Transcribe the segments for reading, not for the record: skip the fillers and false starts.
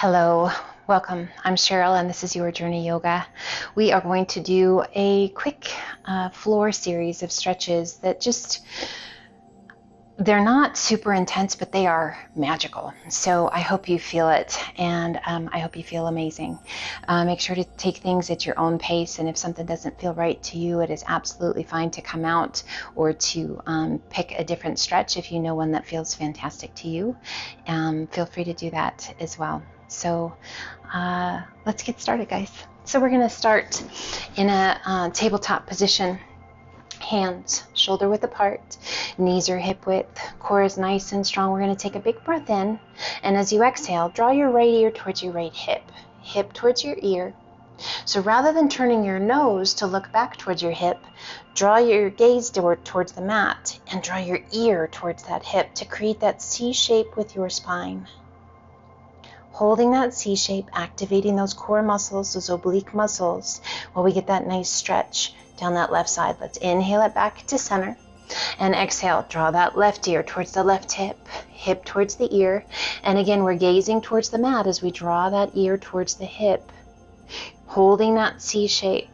Hello, welcome. I'm Cheryl and this is Your Journey Yoga. We are going to do a quick floor series of stretches that they're not super intense, but they are magical. So I hope you feel it, and I hope you feel amazing. Make sure to take things at your own pace, and if something doesn't feel right to you, it is absolutely fine to come out or to pick a different stretch if you know one that feels fantastic to you. Feel free to do that as well. So let's get started, guys. So we're going to start in a tabletop position. Hands shoulder width apart, knees are hip width, core is nice and strong. We're going to take a big breath in, and as you exhale, draw your right ear towards your right hip towards your ear. So rather than turning your nose to look back towards your hip, draw your gaze towards the mat and draw your ear towards that hip to create that C shape with your spine. Holding that C shape, activating those core muscles, those oblique muscles, while we get that nice stretch down that left side. Let's inhale it back to center, and exhale, draw that left ear towards the left hip towards the ear, and again we're gazing towards the mat as we draw that ear towards the hip, holding that C shape,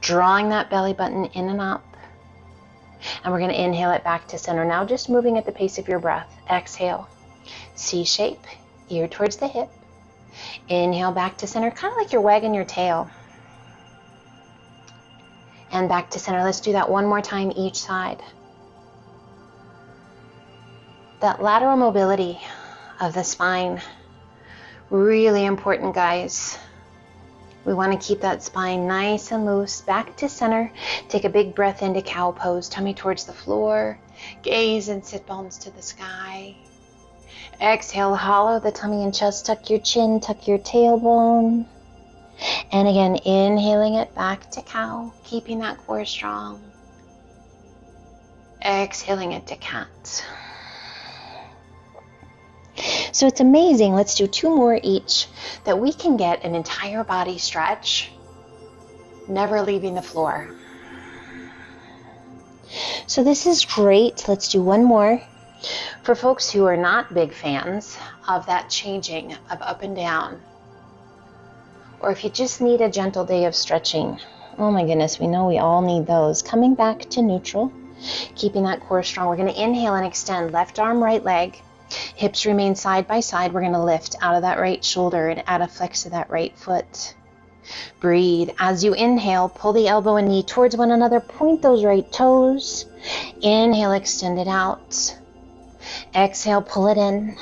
drawing that belly button in and up, and we're going to inhale it back to center. Now just moving at the pace of your breath. Exhale, C shape, ear towards the hip, inhale back to center, kind of like you're wagging your tail. And back to center. Let's do that one more time each side. That lateral mobility of the spine, really important, guys. We want to keep that spine nice and loose. Back to center. Take a big breath into cow pose, tummy towards the floor, gaze and sit bones to the sky. Exhale, hollow the tummy and chest, tuck your chin, tuck your tailbone. And again, inhaling it back to cow, keeping that core strong. Exhaling it to cat. So it's amazing, let's do 2 more each, that we can get an entire body stretch, never leaving the floor. So this is great. Let's do 1 more. For folks who are not big fans of that changing of up and down, or if you just need a gentle day of stretching, oh my goodness, we know we all need those. Coming back to neutral, keeping that core strong. We're going to inhale and extend left arm, right leg. Hips remain side by side. We're going to lift out of that right shoulder and add a flex to that right foot. Breathe. As you inhale, pull the elbow and knee towards one another. Point those right toes. Inhale, extend it out. Exhale, pull it in.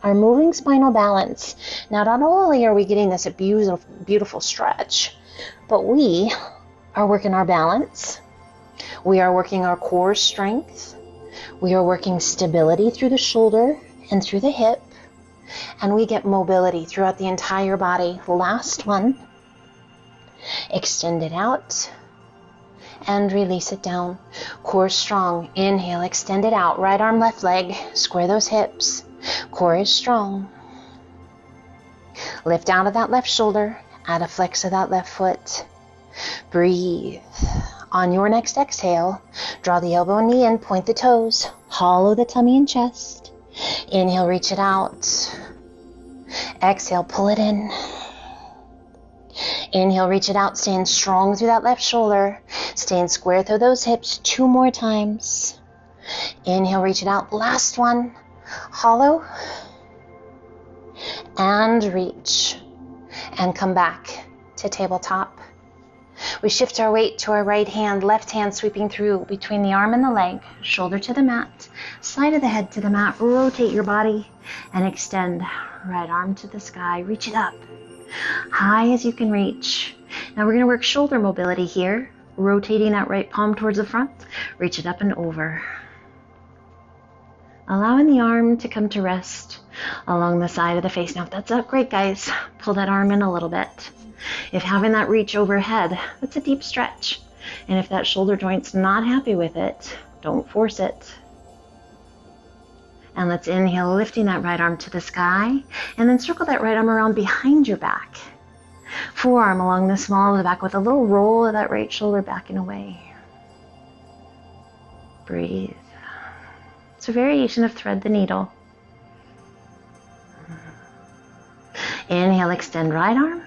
Our moving spinal balance. Now, not only are we getting this beautiful stretch, but we are working our balance. We are working our core strength. We are working stability through the shoulder and through the hip. And we get mobility throughout the entire body. Last one. Extend it out and release it down. Core strong. Inhale, extend it out. Right arm, left leg. Square those hips. Core is strong. Lift out of that left shoulder. Add a flex of that left foot. Breathe. On your next exhale, draw the elbow and knee in, point the toes, hollow the tummy and chest. Inhale, reach it out. Exhale, pull it in. Inhale, reach it out, stand strong through that left shoulder. Stand square through those hips 2 more times. Inhale, reach it out. Last one. Hollow. And reach. And come back to tabletop. We shift our weight to our right hand, left hand sweeping through between the arm and the leg, shoulder to the mat, side of the head to the mat. Rotate your body and extend. Right arm to the sky. Reach it up. High as you can reach. Now we're going to work shoulder mobility here. Rotating that right palm towards the front. Reach it up and over. Allowing the arm to come to rest along the side of the face. Now if that's not great, guys, pull that arm in a little bit. If having that reach overhead, that's a deep stretch. And if that shoulder joint's not happy with it, don't force it. And let's inhale, lifting that right arm to the sky, and then circle that right arm around behind your back. Forearm along the small of the back with a little roll of that right shoulder back and away. Breathe. It's a variation of thread the needle. Inhale, extend right arm.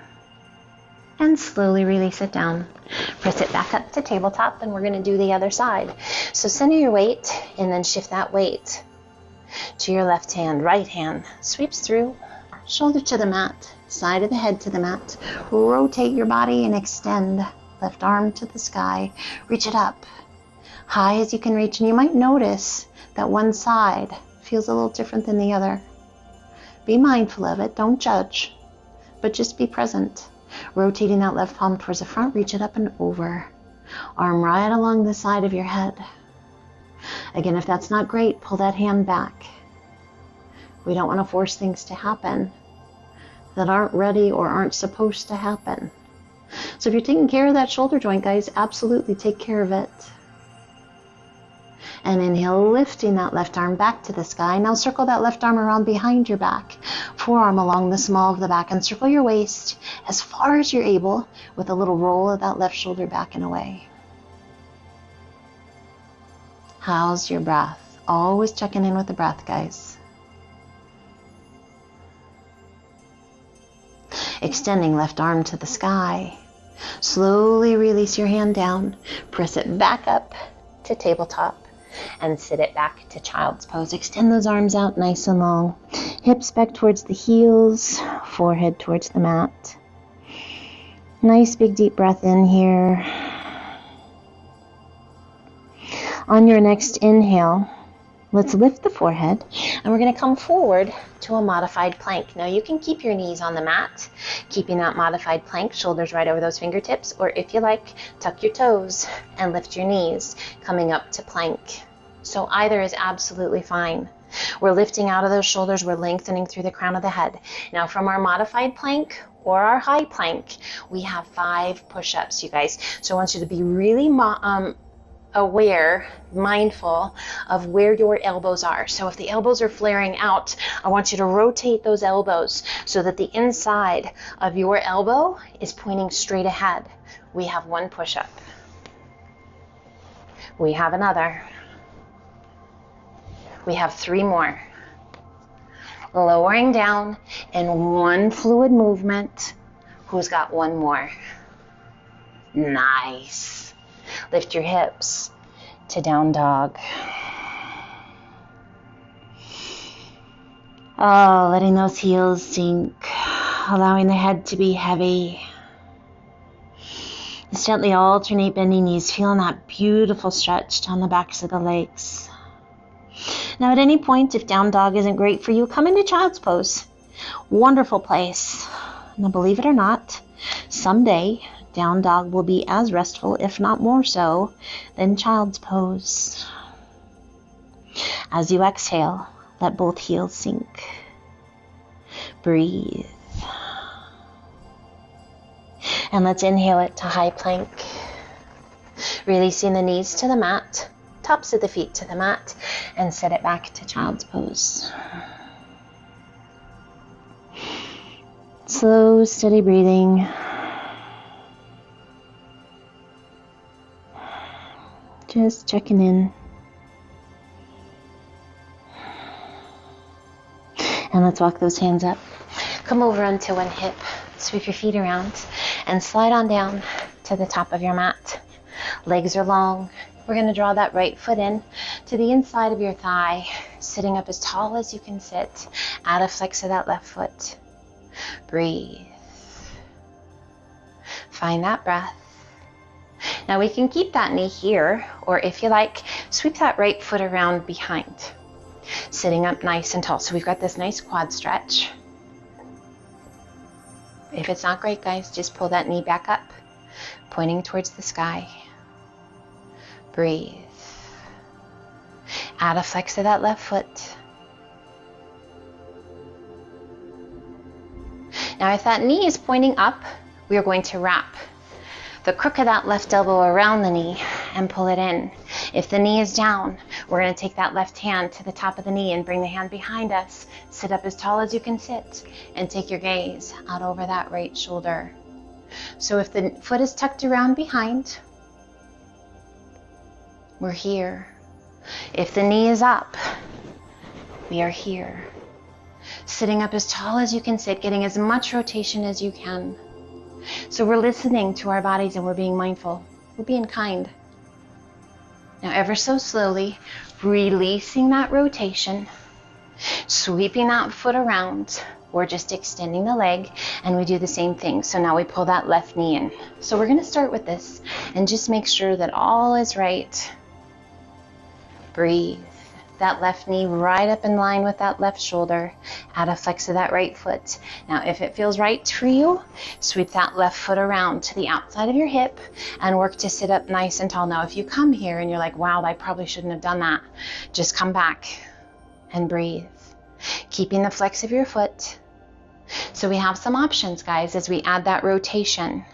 And slowly release it down. Press it back up to tabletop, and we're going to do the other side. So center your weight, and then shift that weight to your left hand. Right hand sweeps through, shoulder to the mat, side of the head to the mat. Rotate your body and extend. Left arm to the sky. Reach it up, high as you can reach. And you might notice that one side feels a little different than the other. Be mindful of it. Don't judge, but just be present. Rotating that left palm towards the front, reach it up and over. Arm right along the side of your head. Again, if that's not great, pull that hand back. We don't want to force things to happen that aren't ready or aren't supposed to happen. So if you're taking care of that shoulder joint, guys, absolutely take care of it. And inhale, lifting that left arm back to the sky. Now circle that left arm around behind your back. Forearm along the small of the back, and circle your waist as far as you're able with a little roll of that left shoulder back and away. How's your breath? Always checking in with the breath, guys. Extending left arm to the sky. Slowly release your hand down. Press it back up to tabletop. And sit it back to child's pose. Extend those arms out nice and long. Hips back towards the heels, forehead towards the mat. Nice big deep breath in here. On your next inhale, let's lift the forehead, and we're going to come forward to a modified plank. Now you can keep your knees on the mat, keeping that modified plank, shoulders right over those fingertips, or if you like, tuck your toes and lift your knees, coming up to plank. So either is absolutely fine. We're lifting out of those shoulders, we're lengthening through the crown of the head. Now from our modified plank or our high plank, we have 5 push-ups, you guys. So I want you to be really aware, mindful of where your elbows are. So if the elbows are flaring out, I want you to rotate those elbows so that the inside of your elbow is pointing straight ahead. We have 1 push-up. We have another. We have 3 more. Lowering down in 1 fluid movement. Who's got 1 more? Nice. Lift your hips to down dog. Oh, letting those heels sink, allowing the head to be heavy. Just gently alternate bending knees, feeling that beautiful stretch down the backs of the legs. Now at any point, if down dog isn't great for you, come into child's pose. Wonderful place. Now believe it or not, someday down dog will be as restful, if not more so, than child's pose. As you exhale, let both heels sink. Breathe. And let's inhale it to high plank. Releasing the knees to the mat, tops of the feet to the mat, and set it back to child's pose. Slow, steady breathing. Just checking in. And let's walk those hands up. Come over onto one hip. Sweep your feet around and slide on down to the top of your mat. Legs are long. We're going to draw that right foot in to the inside of your thigh, sitting up as tall as you can sit. Add a flex of that left foot. Breathe. Find that breath. Now we can keep that knee here, or if you like, sweep that right foot around behind. Sitting up nice and tall. So we've got this nice quad stretch. If it's not great, guys, just pull that knee back up, pointing towards the sky. Breathe. Add a flex of that left foot. Now if that knee is pointing up, we are going to wrap the crook of that left elbow around the knee and pull it in. If the knee is down, we're going to take that left hand to the top of the knee and bring the hand behind us. Sit up as tall as you can sit and take your gaze out over that right shoulder. So if the foot is tucked around behind, we're here. If the knee is up, we are here. Sitting up as tall as you can sit, getting as much rotation as you can. So we're listening to our bodies and we're being mindful. We're being kind. Now ever so slowly, releasing that rotation, sweeping that foot around, or just extending the leg, and we do the same thing. So now we pull that left knee in. So we're gonna start with this and just make sure that all is right. Breathe. That left knee right up in line with that left shoulder. Add a flex of that right foot. Now, if it feels right for you, sweep that left foot around to the outside of your hip and work to sit up nice and tall. Now, if you come here and you're like, wow, I probably shouldn't have done that, just come back and breathe, keeping the flex of your foot. So we have some options, guys, as we add that rotation.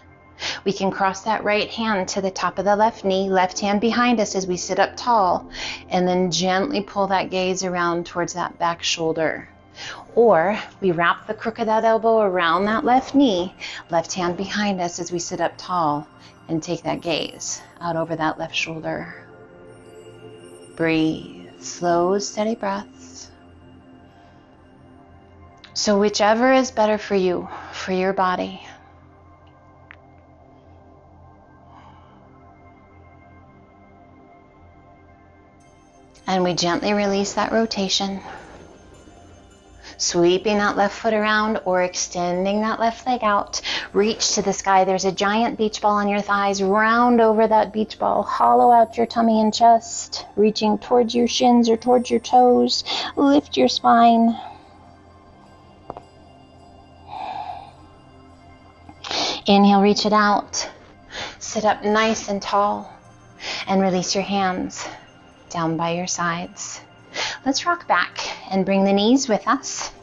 We can cross that right hand to the top of the left knee, left hand behind us as we sit up tall, and then gently pull that gaze around towards that back shoulder. Or we wrap the crook of that elbow around that left knee, left hand behind us as we sit up tall, and take that gaze out over that left shoulder. Breathe, slow, steady breaths. So whichever is better for you, for your body. And we gently release that rotation, sweeping that left foot around or extending that left leg out. Reach to the sky. There's a giant beach ball on your thighs. Round over that beach ball. Hollow out your tummy and chest, reaching towards your shins or towards your toes. Lift your spine. Inhale, reach it out. Sit up nice and tall and release your hands down by your sides. Let's rock back and bring the knees with us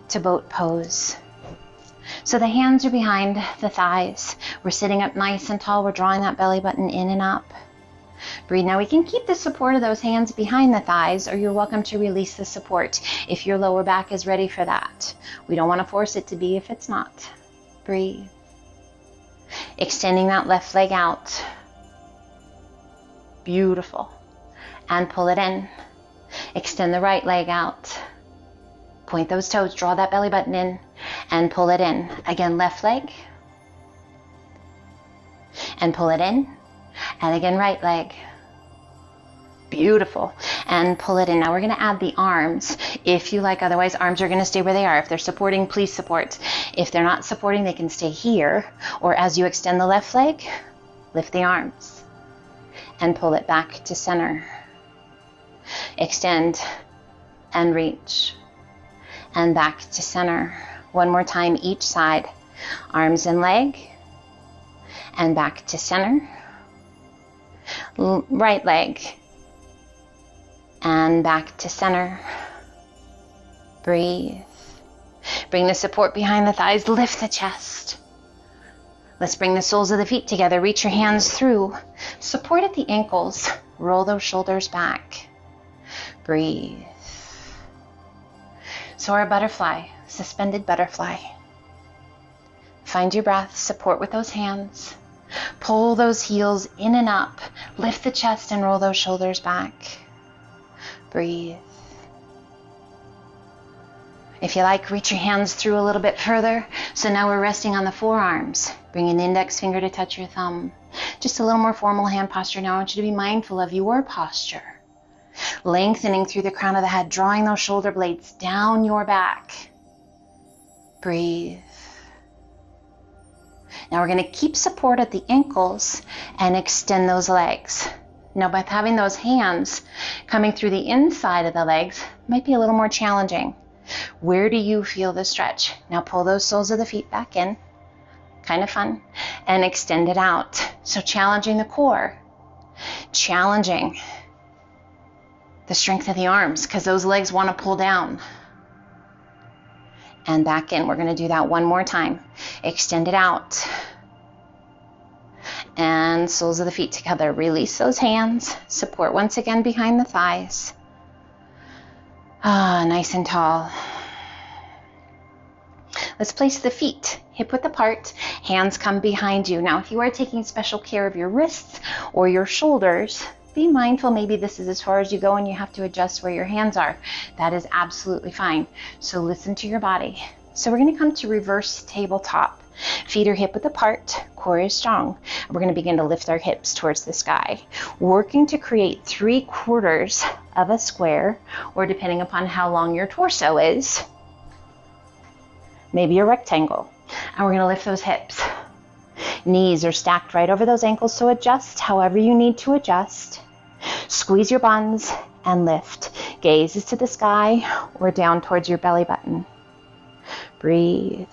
to boat pose. So the hands are behind the thighs. We're sitting up nice and tall. We're drawing that belly button in and up. Breathe. Now we can keep the support of those hands behind the thighs, or you're welcome to release the support if your lower back is ready for that. We don't want to force it to be if it's not. Breathe. Extending that left leg out. Beautiful. And pull it in. Extend the right leg out. Point those toes, draw that belly button in, and pull it in. Again, left leg. And pull it in. And again, right leg. Beautiful. And pull it in. Now we're going to add the arms if you like. Otherwise, arms are going to stay where they are. If they're supporting, please support. If they're not supporting, they can stay here. Or as you extend the left leg, lift the arms and pull it back to center. Extend and reach and back to center. One more time each side. Arms and leg and back to center. Right leg and back to center. Breathe. Bring the support behind the thighs. Lift the chest. Let's bring the soles of the feet together. Reach your hands through. Support at the ankles. Roll those shoulders back. Breathe. So our butterfly, suspended butterfly. Find your breath, support with those hands. Pull those heels in and up. Lift the chest and roll those shoulders back. Breathe. If you like, reach your hands through a little bit further. So now we're resting on the forearms. Bring an index finger to touch your thumb. Just a little more formal hand posture. Now I want you to be mindful of your posture. Lengthening through the crown of the head, drawing those shoulder blades down your back. Breathe. Now we're going to keep support at the ankles and extend those legs. Now by having those hands coming through the inside of the legs might be a little more challenging. Where do you feel the stretch? Now pull those soles of the feet back in. Kind of fun. And extend it out. So challenging the core. Challenging the strength of the arms because those legs want to pull down. And back in. We're going to do that one more time. Extend it out. And soles of the feet together. Release those hands. Support once again behind the thighs. Nice and tall. Let's place the feet hip width apart. Hands come behind you. Now, if you are taking special care of your wrists or your shoulders, be mindful, maybe this is as far as you go and you have to adjust where your hands are. That is absolutely fine. So listen to your body. So we're going to come to reverse tabletop. Feet are hip width apart, core is strong. We're going to begin to lift our hips towards the sky, working to create 3/4 of a square, or depending upon how long your torso is, maybe a rectangle. And we're going to lift those hips. Knees are stacked right over those ankles, so adjust however you need to adjust. Squeeze your buns and lift. Gaze is to the sky or down towards your belly button. Breathe.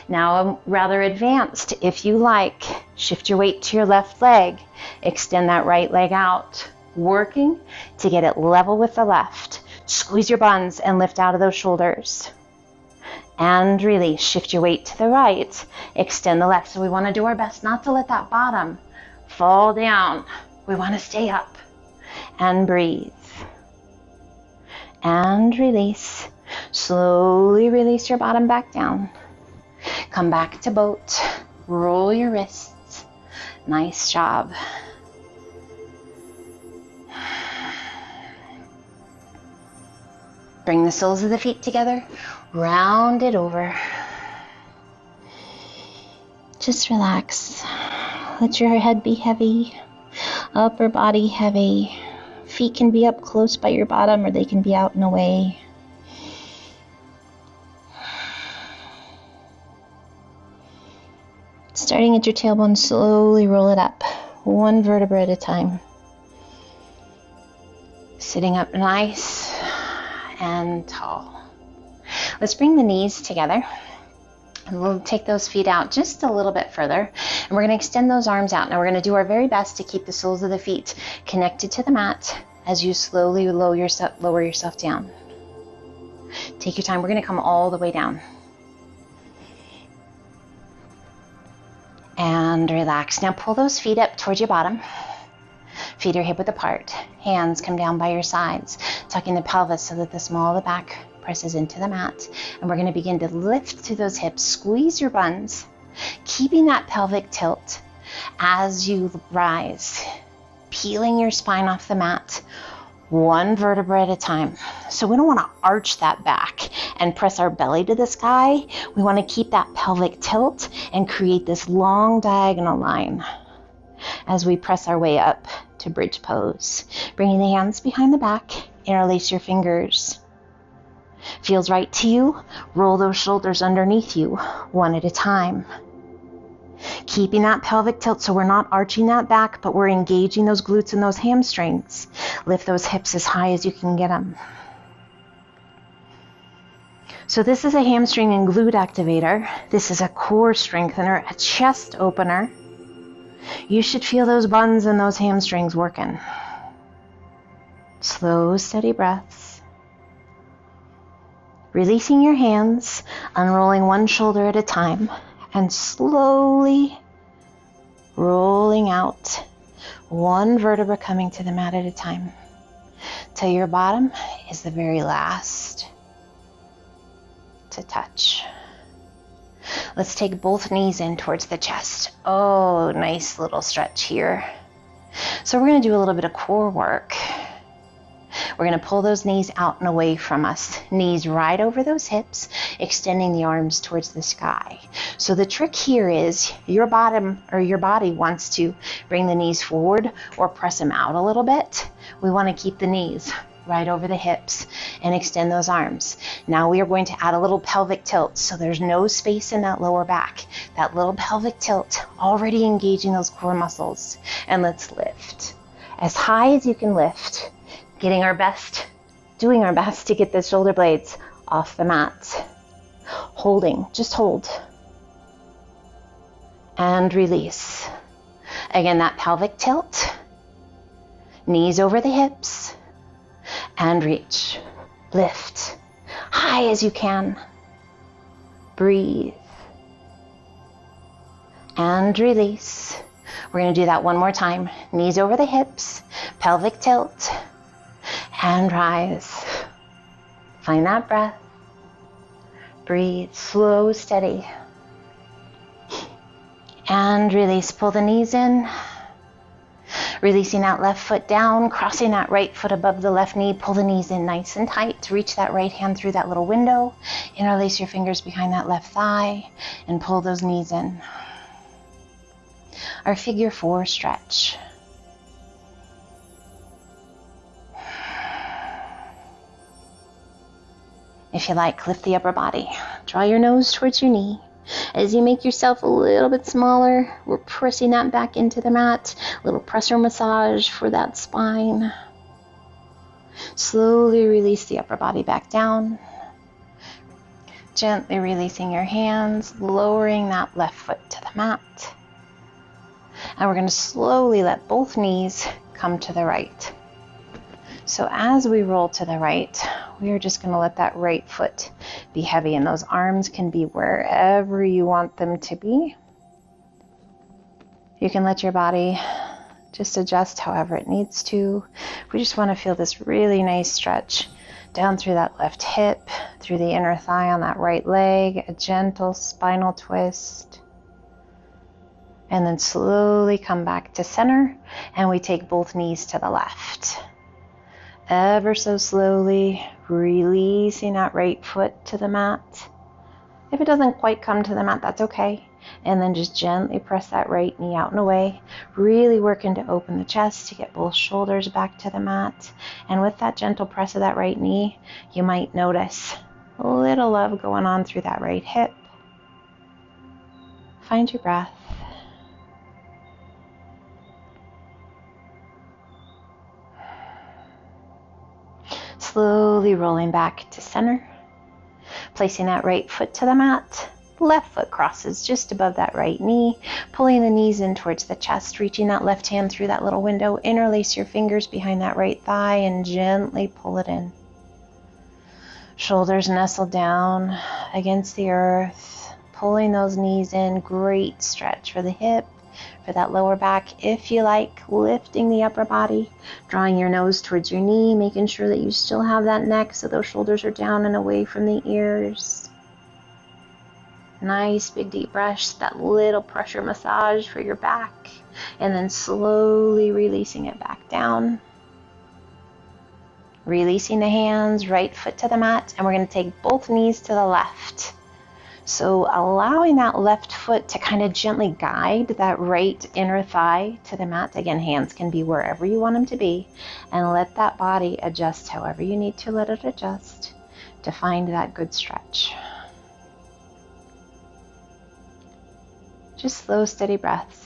Now rather advanced, if you like, shift your weight to your left leg. Extend that right leg out, working to get it level with the left. Squeeze your buns and lift out of those shoulders. And release. Shift your weight to the right. Extend the left. So we want to do our best not to let that bottom fall down. We want to stay up. And breathe. And release. Slowly release your bottom back down. Come back to boat. Roll your wrists. Nice job. Bring the soles of the feet together. Round it over. Just relax. Let your head be heavy. Upper body heavy. Feet can be up close by your bottom or they can be out and away. Starting at your tailbone, slowly roll it up, 1 vertebra at a time. Sitting up nice and tall. Let's bring the knees together. And we'll take those feet out just a little bit further. And we're going to extend those arms out. Now we're going to do our very best to keep the soles of the feet connected to the mat as you slowly lower yourself down. Take your time. We're going to come all the way down. And relax. Now pull those feet up towards your bottom. Feet are hip width apart. Hands come down by your sides, tucking the pelvis so that the small of the back presses into the mat. And we're going to begin to lift through those hips. Squeeze your buns, keeping that pelvic tilt as you rise, peeling your spine off the mat, 1 vertebra at a time. So we don't want to arch that back and press our belly to the sky. We want to keep that pelvic tilt and create this long diagonal line as we press our way up to bridge pose. Bringing the hands behind the back, interlace your fingers. Feels right to you? Roll those shoulders underneath you, 1 at a time. Keeping that pelvic tilt so we're not arching that back, but we're engaging those glutes and those hamstrings. Lift those hips as high as you can get them. So this is a hamstring and glute activator. This is a core strengthener, a chest opener. You should feel those buns and those hamstrings working. Slow, steady breaths. Releasing your hands, unrolling 1 shoulder at a time, and slowly rolling out, 1 vertebra coming to the mat at a time, till your bottom is the very last to touch. Let's take both knees in towards the chest. Oh, nice little stretch here. So we're going to do a little bit of core work. We're going to pull those knees out and away from us. Knees right over those hips, extending the arms towards the sky. So the trick here is your body wants to bring the knees forward or press them out a little bit. We want to keep the knees right over the hips and extend those arms. Now we are going to add a little pelvic tilt, so there's no space in that lower back. That little pelvic tilt already engaging those core muscles. And let's lift as high as you can lift, doing our best to get the shoulder blades off the mat. Holding, just hold. And release. Again, that pelvic tilt, knees over the hips, and reach. Lift, high as you can. Breathe. And release. We're going to do that 1 more time. Knees over the hips, pelvic tilt, and rise. Find that breath. Breathe, slow, steady. And release, pull the knees in. Releasing that left foot down, crossing that right foot above the left knee. Pull the knees in nice and tight to reach that right hand through that little window. Interlace your fingers behind that left thigh and pull those knees in. Our figure 4 stretch. If you like, lift the upper body. Draw your nose towards your knee. As you make yourself a little bit smaller, we're pressing that back into the mat. A little pressure massage for that spine. Slowly release the upper body back down. Gently releasing your hands, lowering that left foot to the mat. And we're going to slowly let both knees come to the right. So as we roll to the right, we are just going to let that right foot be heavy, and those arms can be wherever you want them to be. You can let your body just adjust however it needs to. We just want to feel this really nice stretch down through that left hip, through the inner thigh on that right leg, a gentle spinal twist. And then slowly come back to center, and we take both knees to the left. Ever so slowly, releasing that right foot to the mat. If it doesn't quite come to the mat, that's okay. And then just gently press that right knee out and away. Really working to open the chest to get both shoulders back to the mat. And with that gentle press of that right knee, you might notice a little love going on through that right hip. Find your breath. Slowly rolling back to center. Placing that right foot to the mat. Left foot crosses just above that right knee. Pulling the knees in towards the chest. Reaching that left hand through that little window. Interlace your fingers behind that right thigh and gently pull it in. Shoulders nestle down against the earth. Pulling those knees in. Great stretch for the hip. For that lower back, if you like, lifting the upper body, drawing your nose towards your knee, making sure that you still have that neck so those shoulders are down and away from the ears. Nice big deep breath, that little pressure massage for your back, and then slowly releasing it back down. Releasing the hands, right foot to the mat, and we're going to take both knees to the left. So allowing that left foot to kind of gently guide that right inner thigh to the mat. Again, hands can be wherever you want them to be. And let that body adjust however you need to let it adjust to find that good stretch. Just slow, steady breaths.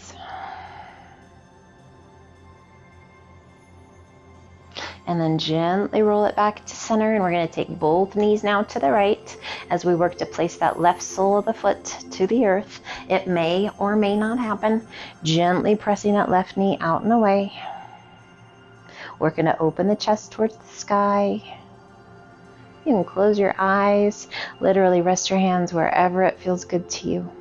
And then gently roll it back to center, and we're going to take both knees now to the right as we work to place that left sole of the foot to the earth. It may or may not happen. Gently pressing that left knee out and away. We're going to open the chest towards the sky. You can close your eyes, literally rest your hands wherever it feels good to you.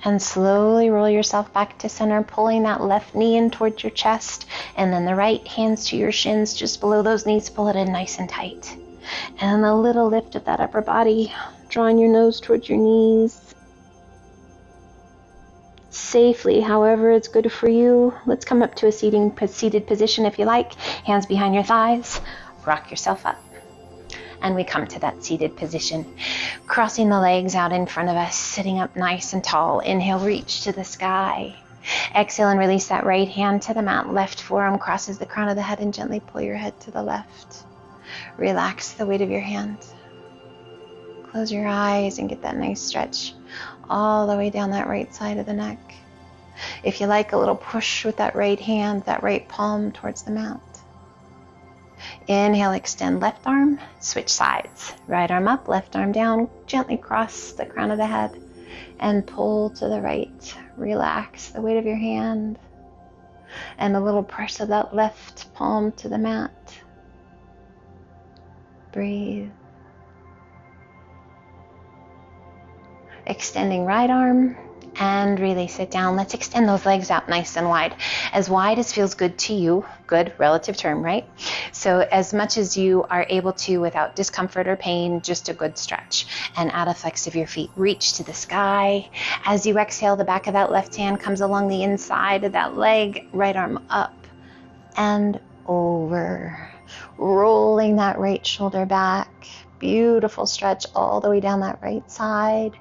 And slowly roll yourself back to center, pulling that left knee in towards your chest, and then the right hands to your shins just below those knees. Pull it in nice and tight. And a little lift of that upper body, drawing your nose towards your knees. Safely, however it's good for you. Let's come up to a seated position if you like. Hands behind your thighs. Rock yourself up. And we come to that seated position, crossing the legs out in front of us, sitting up nice and tall. Inhale, reach to the sky. Exhale and release that right hand to the mat. Left forearm crosses the crown of the head and gently pull your head to the left. Relax the weight of your hand. Close your eyes and get that nice stretch all the way down that right side of the neck. If you like, a little push with that right hand, that right palm towards the mat. Inhale, extend left arm, switch sides. Right arm up, left arm down, gently cross the crown of the head and pull to the right. Relax the weight of your hand and a little press of that left palm to the mat. Breathe. Extending right arm and release it down. Let's extend those legs out nice and wide as feels good to you. Good, relative term, right? So as much as you are able to without discomfort or pain, just a good stretch. And add a flex of your feet. Reach to the sky. As you exhale, the back of that left hand comes along the inside of that leg, right arm up and over. Rolling that right shoulder back. Beautiful stretch all the way down that right side.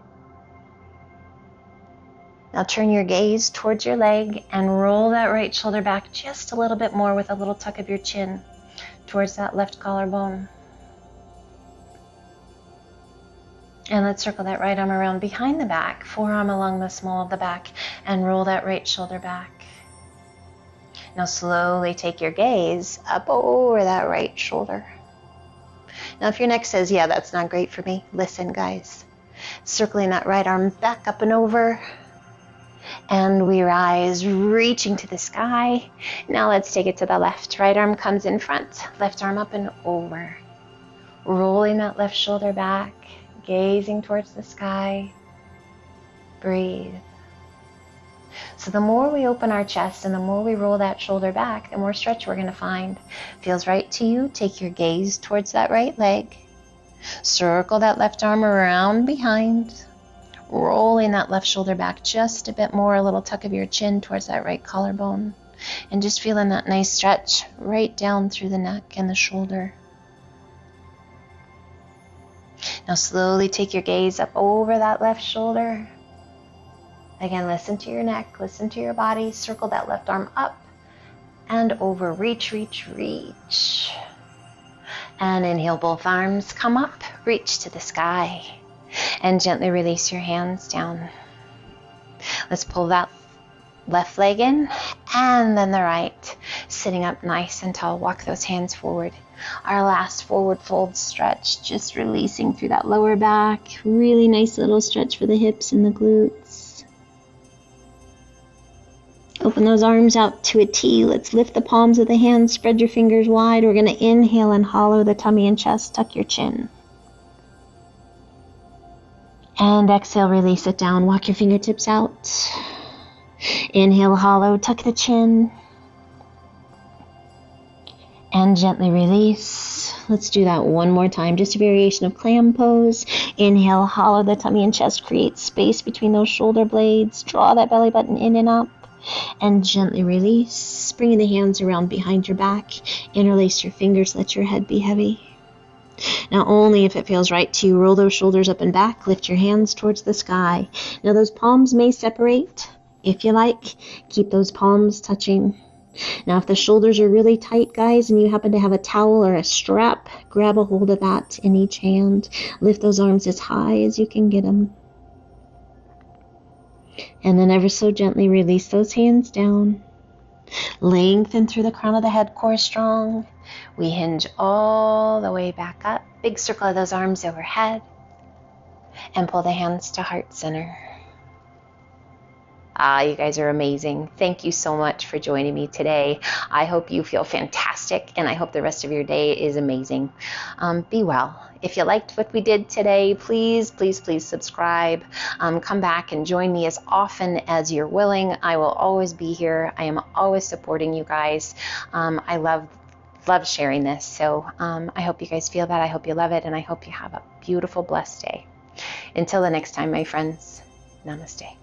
Now turn your gaze towards your leg and roll that right shoulder back just a little bit more with a little tuck of your chin towards that left collarbone. And let's circle that right arm around behind the back, forearm along the small of the back, and roll that right shoulder back. Now slowly take your gaze up over that right shoulder. Now if your neck says, yeah, that's not great for me, listen guys. Circling that right arm back up and over. And we rise, reaching to the sky. Now let's take it to the left. Right arm comes in front, left arm up and over. Rolling that left shoulder back, gazing towards the sky. Breathe. So the more we open our chest and the more we roll that shoulder back, the more stretch we're going to find. Feels right to you? Take your gaze towards that right leg. Circle that left arm around behind. Rolling that left shoulder back just a bit more, a little tuck of your chin towards that right collarbone. And just feeling that nice stretch right down through the neck and the shoulder. Now slowly take your gaze up over that left shoulder. Again, listen to your neck, listen to your body. Circle that left arm up and over. Reach, reach, reach. And inhale, both arms come up, reach to the sky. And gently release your hands down. Let's pull that left leg in and then the right. Sitting up nice and tall, walk those hands forward. Our last forward fold stretch, just releasing through that lower back. Really nice little stretch for the hips and the glutes. Open those arms out to a T. Let's lift the palms of the hands, spread your fingers wide. We're going to inhale and hollow the tummy and chest, tuck your chin. And exhale, release it down. Walk your fingertips out. Inhale, hollow, tuck the chin. And gently release. Let's do that one more time. Just a variation of clam pose. Inhale, hollow the tummy and chest. Create space between those shoulder blades. Draw that belly button in and up. And gently release. Bringing the hands around behind your back. Interlace your fingers. Let your head be heavy. Now only if it feels right to you, roll those shoulders up and back, lift your hands towards the sky. Now those palms may separate. If you like, keep those palms touching. Now if the shoulders are really tight, guys, and you happen to have a towel or a strap, grab a hold of that in each hand. Lift those arms as high as you can get them. And then ever so gently release those hands down. Lengthen through the crown of the head, core strong. We hinge all the way back up. Big circle of those arms overhead. And pull the hands to heart center. You guys are amazing. Thank you so much for joining me today. I hope you feel fantastic, and I hope the rest of your day is amazing. Be well. If you liked what we did today, please subscribe. Come back and join me as often as you're willing. I will always be here. I am always supporting you guys. I love sharing this. So I hope you guys feel that. I hope you love it, and I hope you have a beautiful, blessed day. Until the next time, my friends, namaste.